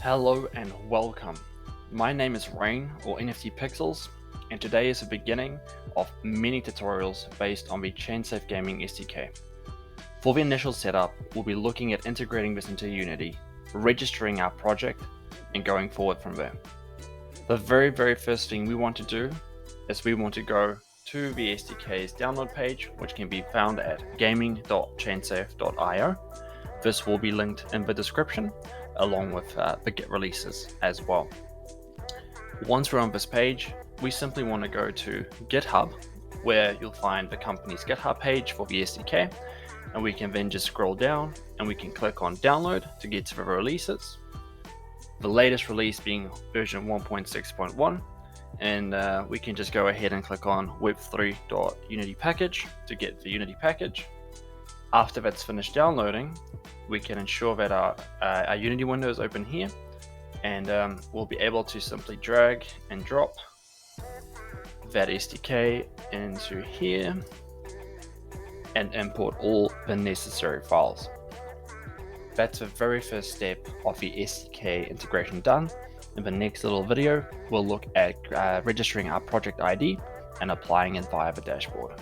Hello and welcome. My name is Rain or NFT Pixels, and today is the beginning of many tutorials based on the ChainSafe Gaming SDK. For the initial setup, we'll be looking at integrating this into Unity, registering our project, and going forward from there. The very first thing we want to do is we want to go to the SDK's download page, which can be found at gaming.chainsafe.io. This will be linked in the description, along with the Git releases as well. Once we're on this page, we simply want to go to GitHub, where you'll find the company's GitHub page for the SDK, and we can then just scroll down and we can click on download to get to the releases. The latest release being version 1.6.1, and we can just go ahead and click on Web3.Unity package to get the Unity package. After that's finished downloading, we can ensure that our Unity window is open here, and we'll be able to simply drag and drop that SDK into here and import all the necessary files. That's the very first step of the SDK integration done. In the next little video, we'll look at registering our project ID and applying it via the dashboard.